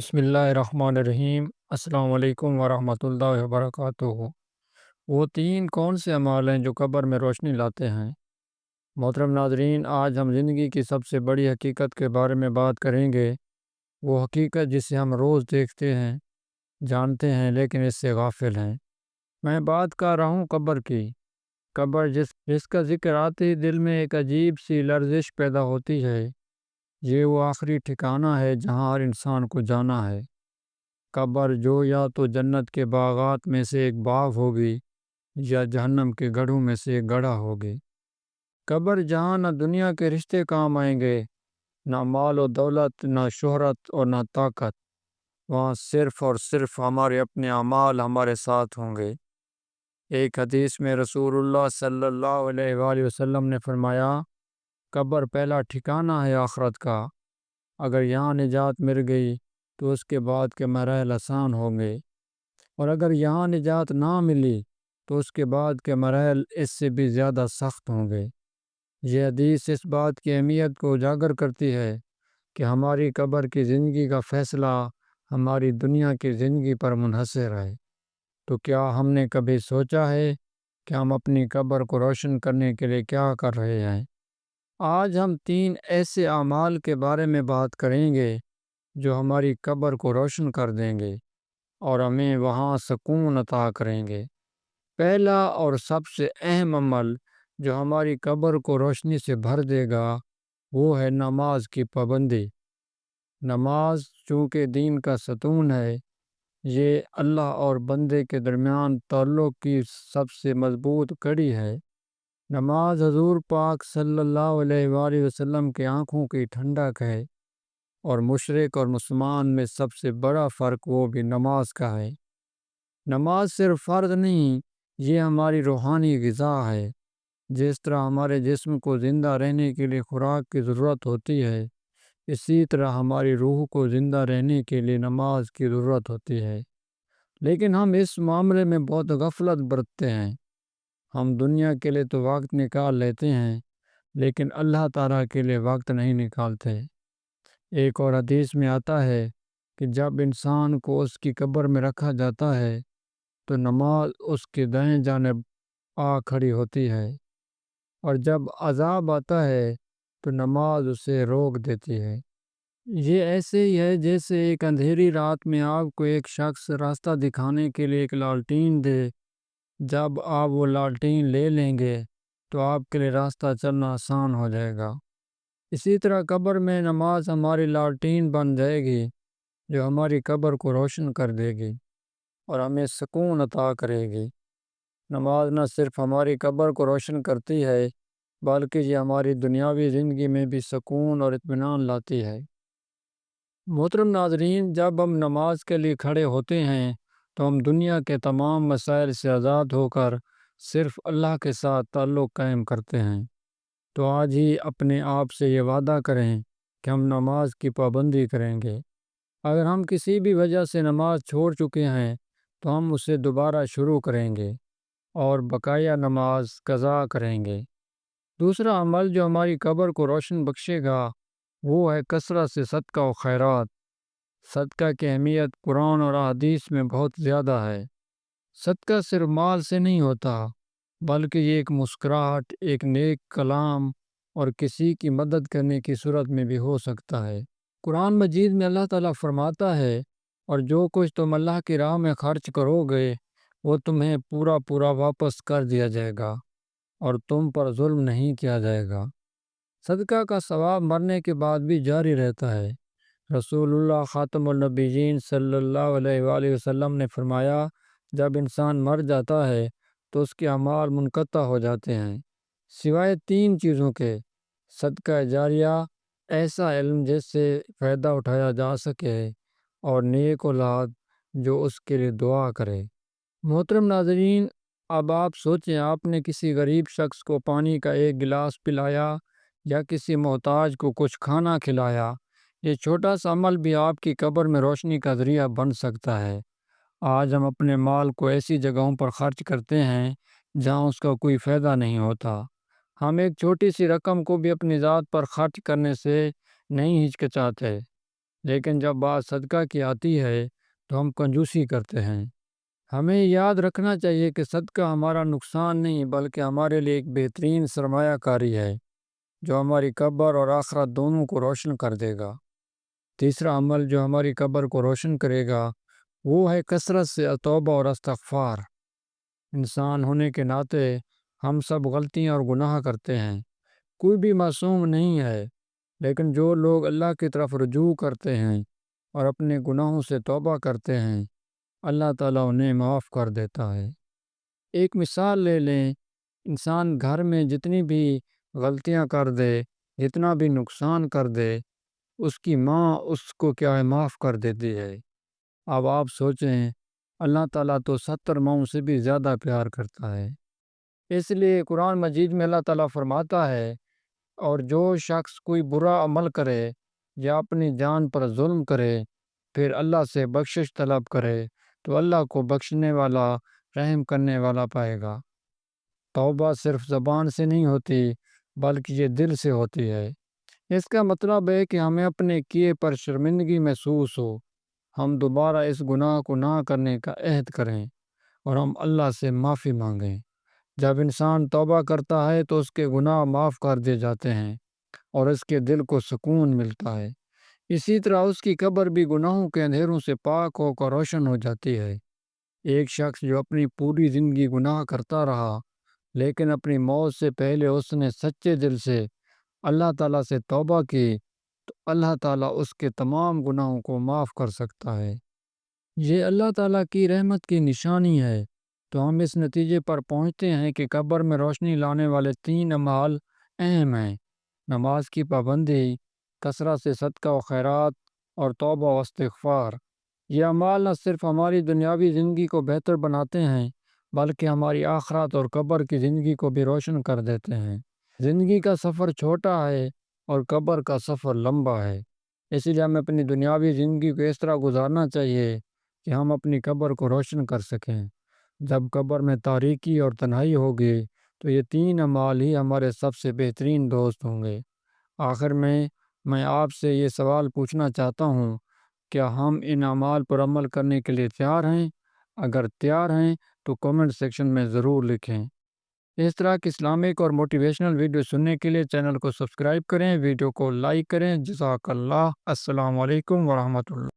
بسم اللہ الرحمن الرحیم۔ السلام علیکم ورحمۃ اللہ وبرکاتہ۔ وہ تین کون سے اعمال ہیں جو قبر میں روشنی لاتے ہیں؟ محترم ناظرین، آج ہم زندگی کی سب سے بڑی حقیقت کے بارے میں بات کریں گے۔ وہ حقیقت جسے ہم روز دیکھتے ہیں، جانتے ہیں، لیکن اس سے غافل ہیں۔ میں بات کر رہا ہوں قبر کی۔ قبر جس کا ذکر آتے ہی دل میں ایک عجیب سی لرزش پیدا ہوتی ہے۔ یہ وہ آخری ٹھکانہ ہے جہاں ہر انسان کو جانا ہے۔ قبر جو یا تو جنت کے باغات میں سے ایک باغ ہوگی یا جہنم کے گڑھوں میں سے ایک گڑھا ہوگی۔ قبر جہاں نہ دنیا کے رشتے کام آئیں گے، نہ مال و دولت، نہ شہرت اور نہ طاقت۔ وہاں صرف اور صرف ہمارے اپنے اعمال ہمارے ساتھ ہوں گے۔ ایک حدیث میں رسول اللہ صلی اللہ علیہ وآلہ وسلم نے فرمایا، قبر پہلا ٹھکانہ ہے آخرت کا۔ اگر یہاں نجات مل گئی تو اس کے بعد کے مراحل آسان ہوں گے، اور اگر یہاں نجات نہ ملی تو اس کے بعد کے مراحل اس سے بھی زیادہ سخت ہوں گے۔ یہ حدیث اس بات کی اہمیت کو اجاگر کرتی ہے کہ ہماری قبر کی زندگی کا فیصلہ ہماری دنیا کی زندگی پر منحصر ہے۔ تو کیا ہم نے کبھی سوچا ہے کہ ہم اپنی قبر کو روشن کرنے کے لیے کیا کر رہے ہیں؟ آج ہم تین ایسے اعمال کے بارے میں بات کریں گے جو ہماری قبر کو روشن کر دیں گے اور ہمیں وہاں سکون عطا کریں گے۔ پہلا اور سب سے اہم عمل جو ہماری قبر کو روشنی سے بھر دے گا وہ ہے نماز کی پابندی۔ نماز چونکہ دین کا ستون ہے، یہ اللہ اور بندے کے درمیان تعلق کی سب سے مضبوط کڑی ہے۔ نماز حضور پاک صلی اللہ علیہ وآلہ وسلم کی آنکھوں کی ٹھنڈک ہے، اور مشرک اور مسلمان میں سب سے بڑا فرق وہ بھی نماز کا ہے۔ نماز صرف فرض نہیں، یہ ہماری روحانی غذا ہے۔ جس طرح ہمارے جسم کو زندہ رہنے کے لیے خوراک کی ضرورت ہوتی ہے، اسی طرح ہماری روح کو زندہ رہنے کے لیے نماز کی ضرورت ہوتی ہے۔ لیکن ہم اس معاملے میں بہت غفلت برتتے ہیں۔ ہم دنیا کے لیے تو وقت نکال لیتے ہیں، لیکن اللہ تعالیٰ کے لیے وقت نہیں نکالتے۔ ایک اور حدیث میں آتا ہے کہ جب انسان کو اس کی قبر میں رکھا جاتا ہے تو نماز اس کے دائیں جانب آ کھڑی ہوتی ہے، اور جب عذاب آتا ہے تو نماز اسے روک دیتی ہے۔ یہ ایسے ہی ہے جیسے ایک اندھیری رات میں آپ کو ایک شخص راستہ دکھانے کے لیے ایک لالٹین دے۔ جب آپ وہ لالٹین لے لیں گے تو آپ کے لیے راستہ چلنا آسان ہو جائے گا۔ اسی طرح قبر میں نماز ہماری لالٹین بن جائے گی جو ہماری قبر کو روشن کر دے گی اور ہمیں سکون عطا کرے گی۔ نماز نہ صرف ہماری قبر کو روشن کرتی ہے بلکہ یہ ہماری دنیاوی زندگی میں بھی سکون اور اطمینان لاتی ہے۔ محترم ناظرین، جب ہم نماز کے لیے کھڑے ہوتے ہیں تو ہم دنیا کے تمام مسائل سے آزاد ہو کر صرف اللہ کے ساتھ تعلق قائم کرتے ہیں۔ تو آج ہی اپنے آپ سے یہ وعدہ کریں کہ ہم نماز کی پابندی کریں گے۔ اگر ہم کسی بھی وجہ سے نماز چھوڑ چکے ہیں تو ہم اسے دوبارہ شروع کریں گے اور بقایا نماز قضا کریں گے۔ دوسرا عمل جو ہماری قبر کو روشن بخشے گا وہ ہے کثرت سے صدقہ و خیرات۔ صدقہ کی اہمیت قرآن اور احادیث میں بہت زیادہ ہے۔ صدقہ صرف مال سے نہیں ہوتا بلکہ یہ ایک مسکراہٹ، ایک نیک کلام اور کسی کی مدد کرنے کی صورت میں بھی ہو سکتا ہے۔ قرآن مجید میں اللہ تعالیٰ فرماتا ہے، اور جو کچھ تم اللہ کی راہ میں خرچ کرو گے وہ تمہیں پورا پورا واپس کر دیا جائے گا اور تم پر ظلم نہیں کیا جائے گا۔ صدقہ کا ثواب مرنے کے بعد بھی جاری رہتا ہے۔ رسول اللہ خاتم النبیین صلی اللہ علیہ وآلہ وسلم نے فرمایا، جب انسان مر جاتا ہے تو اس کے اعمال منقطع ہو جاتے ہیں سوائے تین چیزوں کے: صدقہ جاریہ، ایسا علم جس سے فائدہ اٹھایا جا سکے، اور نیک اولاد جو اس کے لیے دعا کرے۔ محترم ناظرین، اب آپ سوچیں، آپ نے کسی غریب شخص کو پانی کا ایک گلاس پلایا یا کسی محتاج کو کچھ کھانا کھلایا۔ یہ چھوٹا سا عمل بھی آپ کی قبر میں روشنی کا ذریعہ بن سکتا ہے۔ آج ہم اپنے مال کو ایسی جگہوں پر خرچ کرتے ہیں جہاں اس کا کوئی فائدہ نہیں ہوتا۔ ہم ایک چھوٹی سی رقم کو بھی اپنی ذات پر خرچ کرنے سے نہیں ہچکچاتے۔ لیکن جب بات صدقہ کی آتی ہے تو ہم کنجوسی کرتے ہیں۔ ہمیں یاد رکھنا چاہیے کہ صدقہ ہمارا نقصان نہیں بلکہ ہمارے لیے ایک بہترین سرمایہ کاری ہے جو ہماری قبر اور آخرت دونوں کو روشن کر دے گا۔ تیسرا عمل جو ہماری قبر کو روشن کرے گا وہ ہے کثرت سے توبہ اور استغفار۔ انسان ہونے کے ناطے ہم سب غلطیاں اور گناہ کرتے ہیں، کوئی بھی معصوم نہیں ہے، لیکن جو لوگ اللہ کی طرف رجوع کرتے ہیں اور اپنے گناہوں سے توبہ کرتے ہیں اللہ تعالیٰ انہیں معاف کر دیتا ہے۔ ایک مثال لے لیں، انسان گھر میں جتنی بھی غلطیاں کر دے، جتنا بھی نقصان کر دے، اس کی ماں اس کو کیا ہے معاف کر دیتی ہے۔ اب آپ سوچیں، اللہ تعالیٰ تو 70 ماؤں سے بھی زیادہ پیار کرتا ہے۔ اس لیے قرآن مجید میں اللہ تعالیٰ فرماتا ہے، اور جو شخص کوئی برا عمل کرے یا اپنی جان پر ظلم کرے پھر اللہ سے بخشش طلب کرے تو اللہ کو بخشنے والا رحم کرنے والا پائے گا۔ توبہ صرف زبان سے نہیں ہوتی بلکہ یہ دل سے ہوتی ہے۔ اس کا مطلب ہے کہ ہمیں اپنے کیے پر شرمندگی محسوس ہو، ہم دوبارہ اس گناہ کو نہ کرنے کا عہد کریں اور ہم اللہ سے معافی مانگیں۔ جب انسان توبہ کرتا ہے تو اس کے گناہ معاف کر دیے جاتے ہیں اور اس کے دل کو سکون ملتا ہے۔ اسی طرح اس کی قبر بھی گناہوں کے اندھیروں سے پاک ہو کر روشن ہو جاتی ہے۔ ایک شخص جو اپنی پوری زندگی گناہ کرتا رہا لیکن اپنی موت سے پہلے اس نے سچے دل سے اللہ تعالیٰ سے توبہ کی تو اللہ تعالیٰ اس کے تمام گناہوں کو معاف کر سکتا ہے۔ یہ اللہ تعالیٰ کی رحمت کی نشانی ہے۔ تو ہم اس نتیجے پر پہنچتے ہیں کہ قبر میں روشنی لانے والے 3 اعمال اہم ہیں: نماز کی پابندی، کثرت سے صدقہ و خیرات اور توبہ و استغفار۔ یہ اعمال نہ صرف ہماری دنیاوی زندگی کو بہتر بناتے ہیں بلکہ ہماری آخرت اور قبر کی زندگی کو بھی روشن کر دیتے ہیں۔ زندگی کا سفر چھوٹا ہے اور قبر کا سفر لمبا ہے، اسی لیے ہمیں اپنی دنیاوی زندگی کو اس طرح گزارنا چاہیے کہ ہم اپنی قبر کو روشن کر سکیں۔ جب قبر میں تاریکی اور تنہائی ہوگی تو یہ 3 اعمال ہی ہمارے سب سے بہترین دوست ہوں گے۔ آخر میں آپ سے یہ سوال پوچھنا چاہتا ہوں، کیا ہم ان اعمال پر عمل کرنے کے لیے تیار ہیں؟ اگر تیار ہیں تو کمنٹ سیکشن میں ضرور لکھیں۔ اس طرح کی اسلامک اور موٹیویشنل ویڈیو سننے کے لیے چینل کو سبسکرائب کریں، ویڈیو کو لائک کریں۔ جزاک اللہ۔ السلام علیکم ورحمۃ اللہ۔